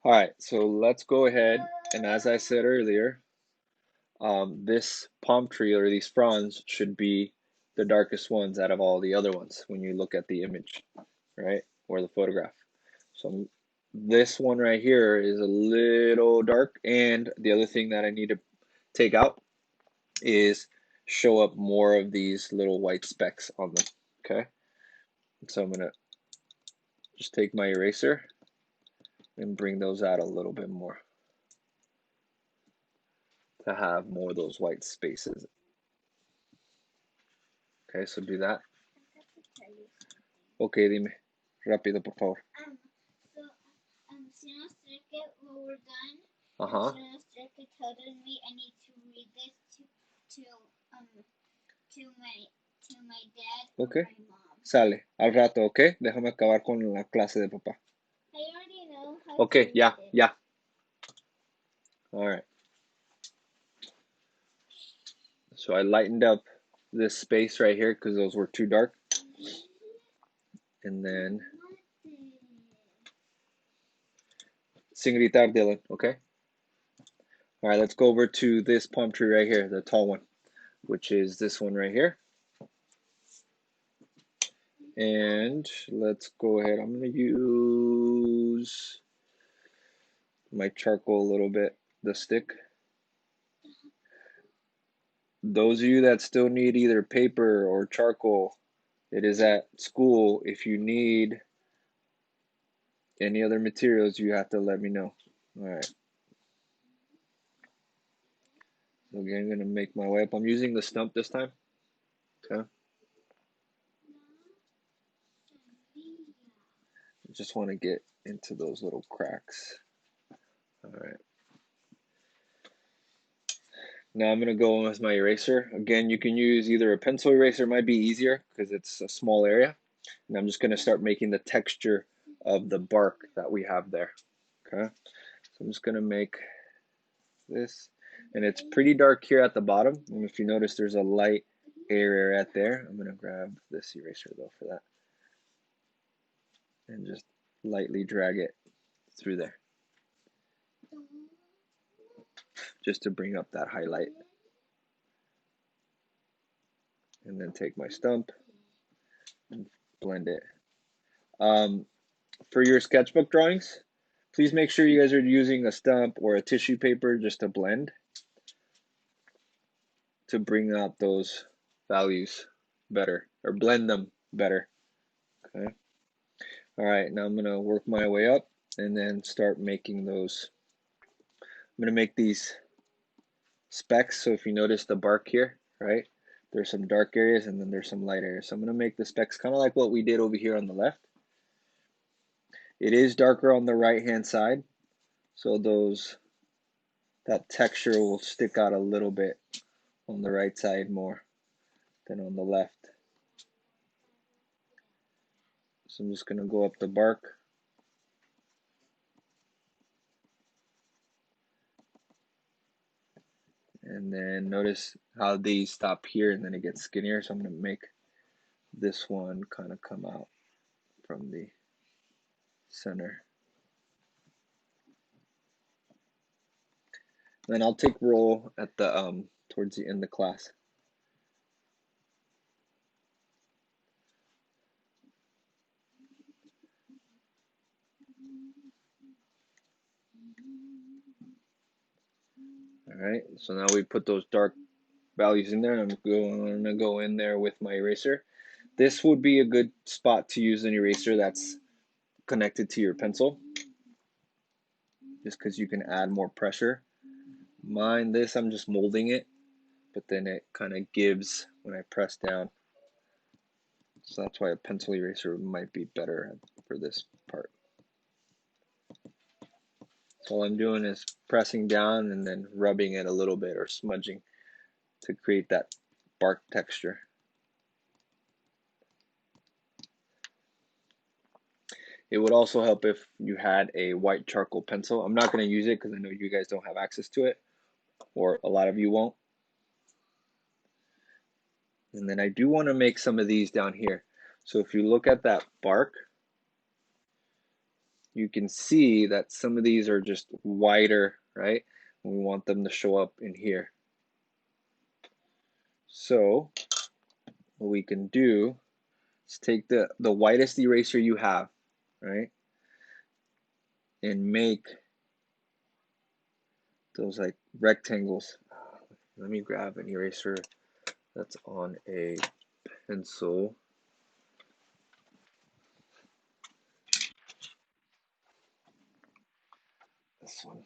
All right, so let's go ahead, and as I said earlier, this palm tree or these fronds should be the darkest ones out of all the other ones when you look at the image, right, or the photograph. So this one right here is a little dark, and the other thing that I need to take out is show up more of these little white specks on them, okay? So I'm gonna just take my eraser and bring those out a little bit more to have more of those white spaces. Okay, so do that. Ok, dime. Rápido, por favor. Ajá. Ok. Sale. Al rato, ok. Déjame acabar con la clase de papá. Ok, ya, ya. All right. So I lightened up this space right here because those were too dark. And then sin gritar, Dylan, okay? All right, let's go over to this palm tree right here, the tall one, which is this one right here. And let's go ahead. I'm going to use my charcoal a little bit, the stick. Those of you that still need either paper or charcoal, it is at school. If you need any other materials, you have to let me know. All right. So again, I'm going to make my way up. I'm using the stump this time. Okay. I just want to get into those little cracks. All right. Now I'm going to go in with my eraser. Again, you can use either a pencil eraser, might be easier because it's a small area. And I'm just going to start making the texture of the bark that we have there. Okay. So I'm just going to make this. And it's pretty dark here at the bottom. And if you notice, there's a light area right there. I'm going to grab this eraser though for that. And just lightly drag it through there. Just to bring up that highlight. And then take my stump and blend it. For your sketchbook drawings, please make sure you guys are using a stump or a tissue paper just to blend, to bring out those values better, or blend them better. Okay. All right, now I'm gonna work my way up and then start making those. I'm gonna make these specks. So if you notice the bark here, right, there's some dark areas and then there's some light areas. So I'm gonna make the specks kind of like what we did over here on the left. It is darker on the right hand side, so that texture will stick out a little bit on the right side more than on the left. So I'm just going to go up the bark. And then notice how these stop here and then it gets skinnier. So I'm going to make this one kind of come out from the center. Then I'll take roll at the towards the end of class. All right, so now we put those dark values in there, and I'm going to go in there with my eraser. This would be a good spot to use an eraser that's connected to your pencil, just because you can add more pressure. Mine, this, I'm just molding it, but then it kind of gives when I press down. So that's why a pencil eraser might be better for this part. So all I'm doing is pressing down and then rubbing it a little bit or smudging to create that bark texture. It would also help if you had a white charcoal pencil. I'm not going to use it because I know you guys don't have access to it, or a lot of you won't. And then I do want to make some of these down here. So if you look at that bark, you can see that some of these are just wider, right? And we want them to show up in here. So what we can do is take the widest eraser you have, right? And make those like rectangles. Let me grab an eraser that's on a pencil. This one.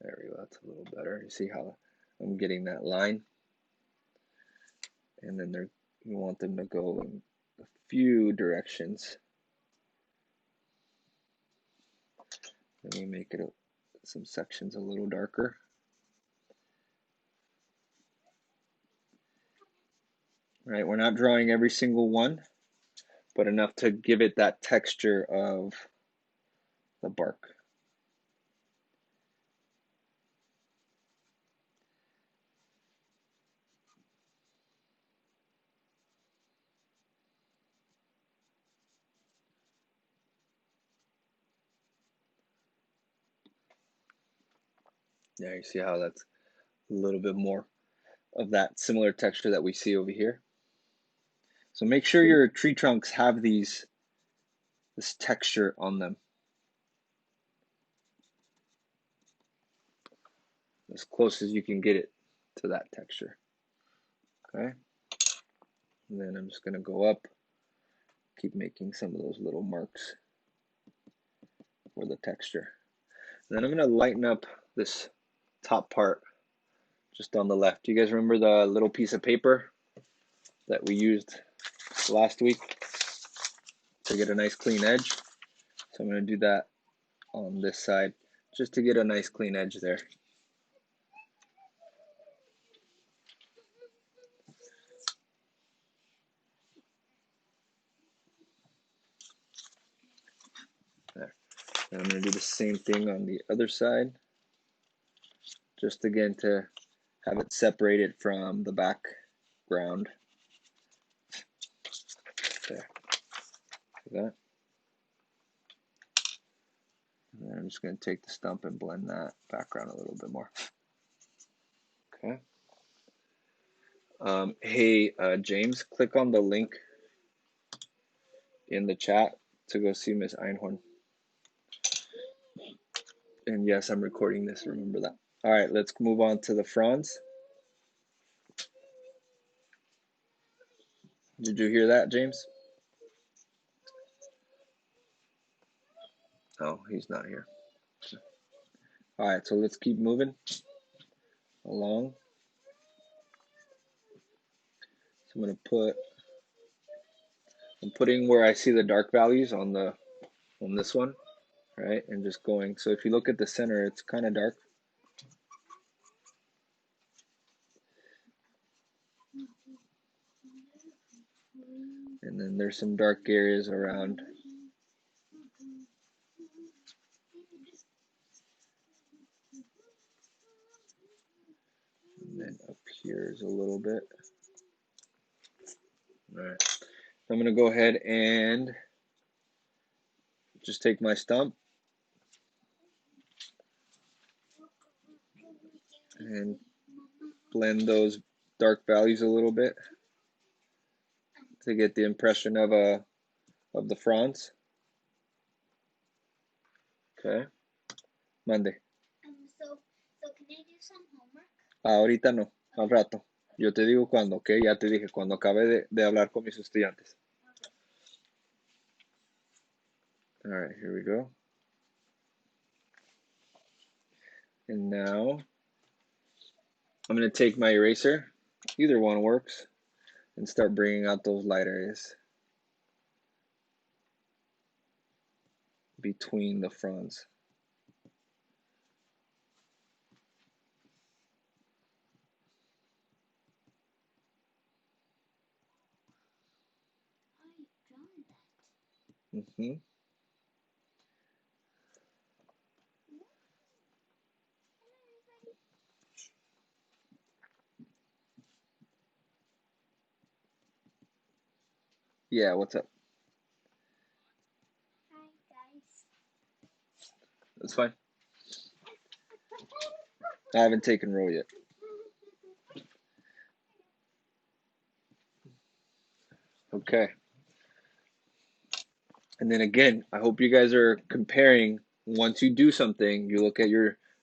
There we go, that's a little better. You see how I'm getting that line? And then you want them to go in a few directions. Let me make it some sections a little darker. Right, we're not drawing every single one, but enough to give it that texture of the bark. Yeah, you see how that's a little bit more of that similar texture that we see over here. So make sure your tree trunks have this texture on them. As close as you can get it to that texture. Okay. And then I'm just going to go up, keep making some of those little marks for the texture. And then I'm going to lighten up this top part just on the left. Do you guys remember the little piece of paper that we used last week to get a nice clean edge? So I'm going to do that on this side just to get a nice clean edge there. There. And I'm going to do the same thing on the other side, just again to have it separated from the background. There. See that? And I'm just going to take the stump and blend that background a little bit more. Okay. Hey, James, click on the link in the chat to go see Miss Einhorn. And yes, I'm recording this, remember that. All right, let's move on to the fronds. Did you hear that, James? Oh, he's not here. All right, so let's keep moving along. So I'm putting where I see the dark values on this one, right? And just going. So if you look at the center, it's kind of dark. And then there's some dark areas around. And then up here is a little bit. All right. I'm going to go ahead and just take my stump and blend those dark values a little bit to get the impression of the fronds. Okay. Mande. So can I do some homework? Ahorita no, al rato. Yo te digo cuando, ¿ok? Ya te dije, cuando acabe de hablar con mis estudiantes. All right, here we go. And now I'm going to take my eraser, either one works, and start bringing out those light areas between the fronds. Mm-hmm. Yeah, what's up? Hi guys. That's fine. I haven't taken roll yet. Okay. And then again, I hope you guys are comparing. Once you do something, you look at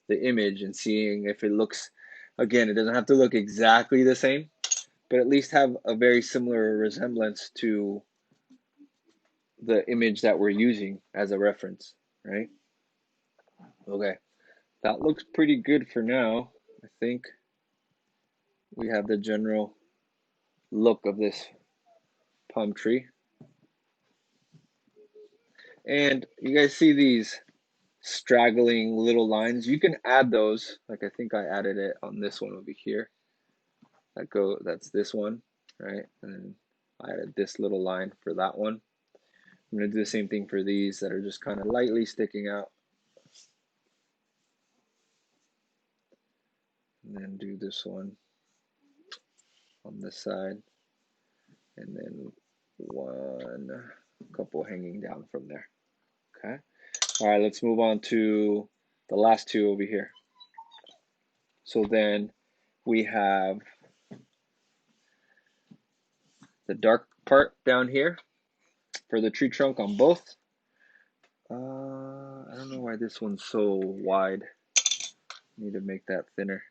the image and seeing if it looks, again, it doesn't have to look exactly the same, but at least have a very similar resemblance to the image that we're using as a reference, right? Okay, that looks pretty good for now. I think we have the general look of this palm tree. And you guys see these straggling little lines? You can add those. Like I think I added it on this one over here. That's this one, right? And then I added this little line for that one. I'm gonna do the same thing for these that are just kind of lightly sticking out. And then do this one on this side. And then a couple hanging down from there. Okay. All right, let's move on to the last two over here. So then we have the dark part down here for the tree trunk on both. I don't know why this one's so wide. Need to make that thinner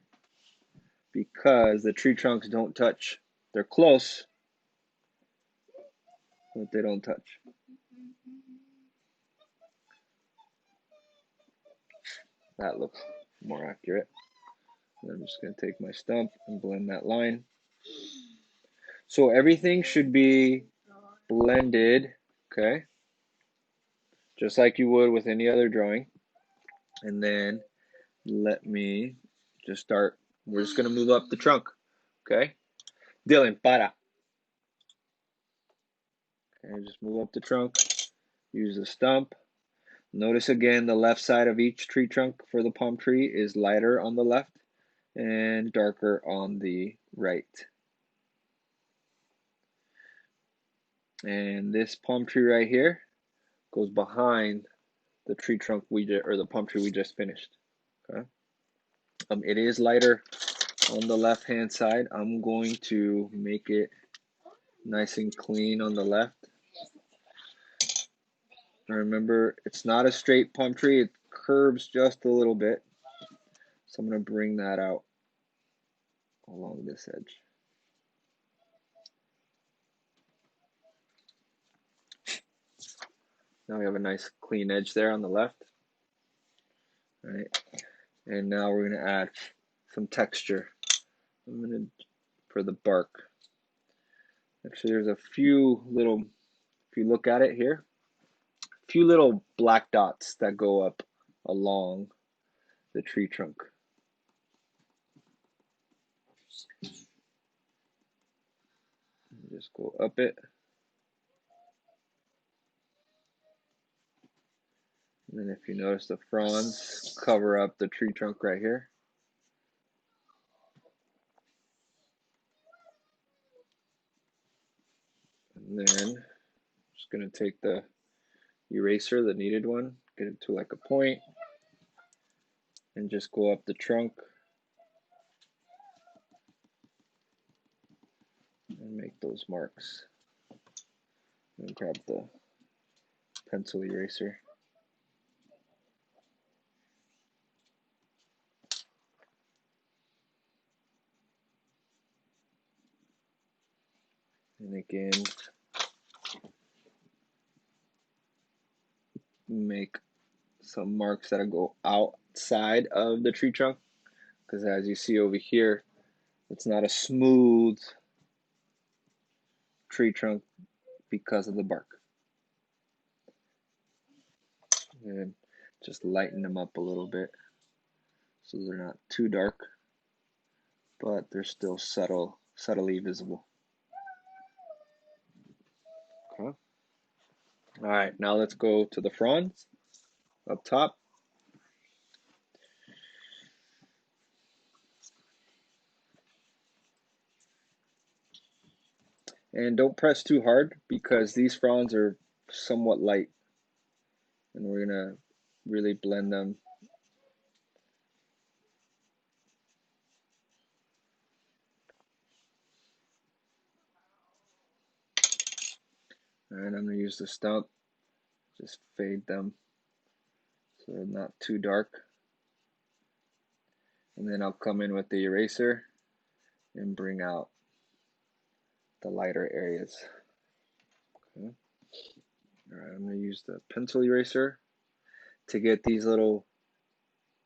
because the tree trunks don't touch. They're close, but they don't touch. That looks more accurate. And I'm just going to take my stump and blend that line. So everything should be blended, okay? Just like you would with any other drawing. And then let me just start. We're just going to move up the trunk, okay? Dylan, para. Okay, just move up the trunk. Use the stump. Notice again the left side of each tree trunk for the palm tree is lighter on the left and darker on the right. And this palm tree right here goes behind the tree trunk or the palm tree we just finished. Okay. It is lighter on the left hand side. I'm going to make it nice and clean on the left. Now remember, it's not a straight palm tree. It curves just a little bit. So I'm going to bring that out along this edge. Now we have a nice clean edge there on the left. All right. And now we're going to add some texture. I'm going to, for the bark. Actually, there's a few little, if you look at it here, a few little black dots that go up along the tree trunk. Just go up it. And then if you notice the fronds cover up the tree trunk right here. And then just going to take the eraser, the kneaded one, get it to like a point, and just go up the trunk and make those marks. And grab the pencil eraser. And again, make some marks that go outside of the tree trunk, because as you see over here, it's not a smooth tree trunk because of the bark. And just lighten them up a little bit so they're not too dark, but they're still subtly visible. Okay. All right, now let's go to the fronds up top. And don't press too hard because these fronds are somewhat light. And we're going to really blend them. Alright, I'm going to use the stump. Just fade them so they're not too dark. And then I'll come in with the eraser and bring out the lighter areas. Okay. Alright, I'm going to use the pencil eraser to get these little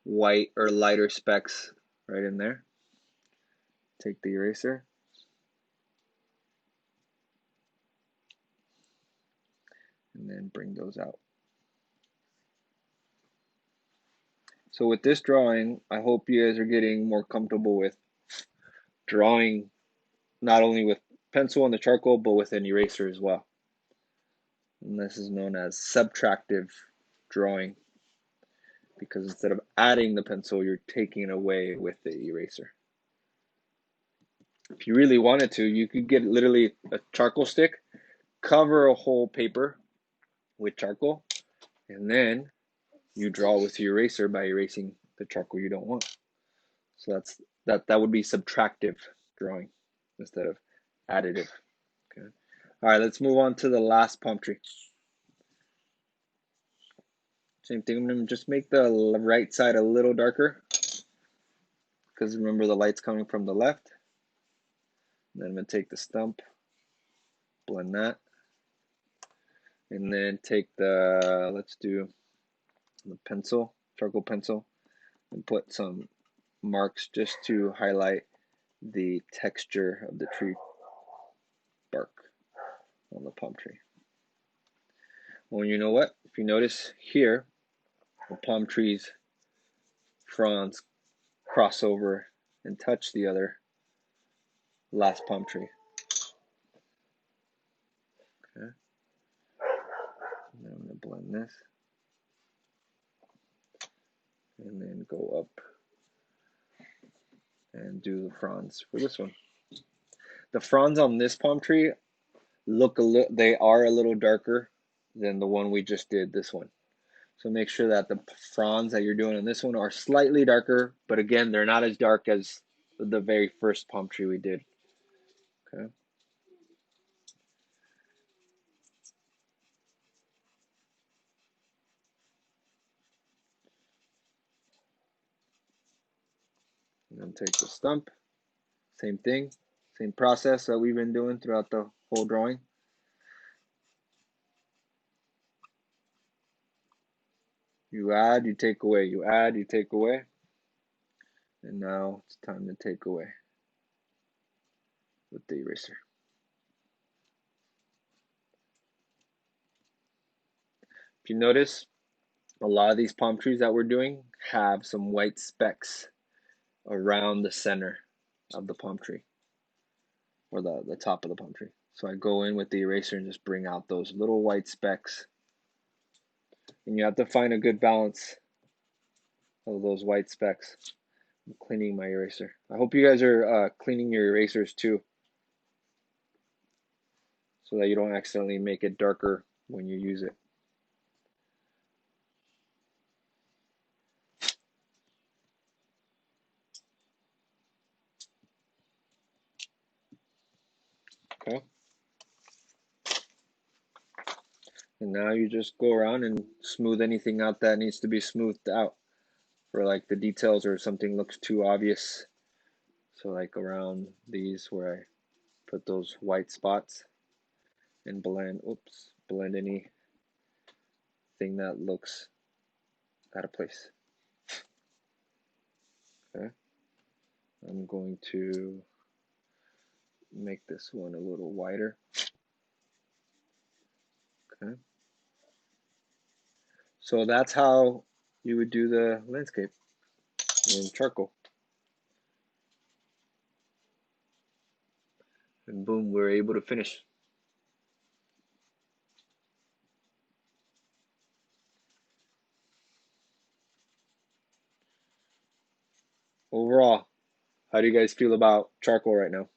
white or lighter specks right in there. Take the eraser. And then bring those out. So with this drawing, I hope you guys are getting more comfortable with drawing not only with pencil and the charcoal, but with an eraser as well. And this is known as subtractive drawing, because instead of adding the pencil, you're taking it away with the eraser. If you really wanted to, you could get literally a charcoal stick, cover a whole paper with charcoal, and then you draw with your eraser by erasing the charcoal you don't want. So that would be subtractive drawing instead of additive. Okay. All right, let's move on to the last palm tree. Same thing, I'm going to just make the right side a little darker because remember the light's coming from the left. Then I'm going to take the stump, blend that, and then take the, let's do the pencil, charcoal pencil, and put some marks just to highlight the texture of the tree bark on the palm tree. Well, you know what? If you notice here, the palm tree's fronds cross over and touch the other last palm tree. Okay. Now I'm going to blend this and then go up and do the fronds for this one. The fronds on this palm tree look they are a little darker than the one we just did, this one. So make sure that the fronds that you're doing on this one are slightly darker, but again, they're not as dark as the very first palm tree we did. Okay. And then take the stump, same thing, same process that we've been doing throughout the whole drawing. You add, you take away, you add, you take away. And now it's time to take away with the eraser. If you notice, a lot of these palm trees that we're doing have some white specks around the center of the palm tree, or the top of the palm tree. So I go in with the eraser and just bring out those little white specks. And you have to find a good balance of those white specks. I'm cleaning my eraser. I hope you guys are cleaning your erasers too, so that you don't accidentally make it darker when you use it. Okay. And now you just go around and smooth anything out that needs to be smoothed out, for like the details or something looks too obvious. So like around these where I put those white spots, and blend anything that looks out of place. Okay. I'm going to make this one a little wider. Okay. So that's how you would do the landscape in charcoal. And boom, we're able to finish. Overall, how do you guys feel about charcoal right now?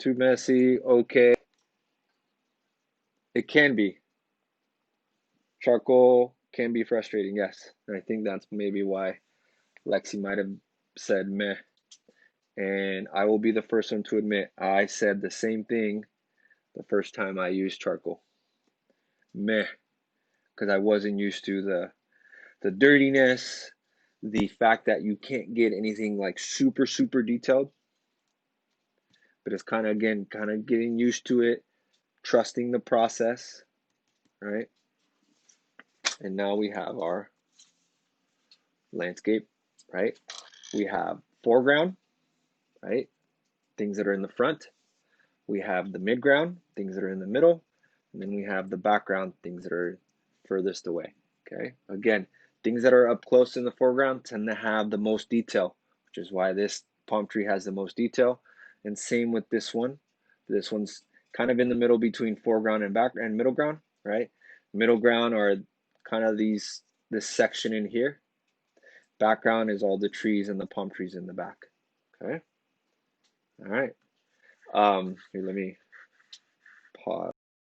too messy. Okay. It can be. Charcoal can be frustrating, yes. And I think that's maybe why Lexi might have said meh. And I will be the first one to admit I said the same thing the first time I used charcoal. Meh. Because I wasn't used to the dirtiness, the fact that you can't get anything like super, super detailed. But it's kind of, again, kind of getting used to it, trusting the process, right? And now we have our landscape, right? We have foreground, right? Things that are in the front. We have the midground, things that are in the middle. And then we have the background, things that are furthest away, okay? Again, things that are up close in the foreground tend to have the most detail, which is why this palm tree has the most detail. And same with this one. This one's kind of in the middle between foreground and back and middle ground, right? Middle ground are kind of this section in here. Background is all the trees and the palm trees in the back. Okay. All right. Here, let me pause.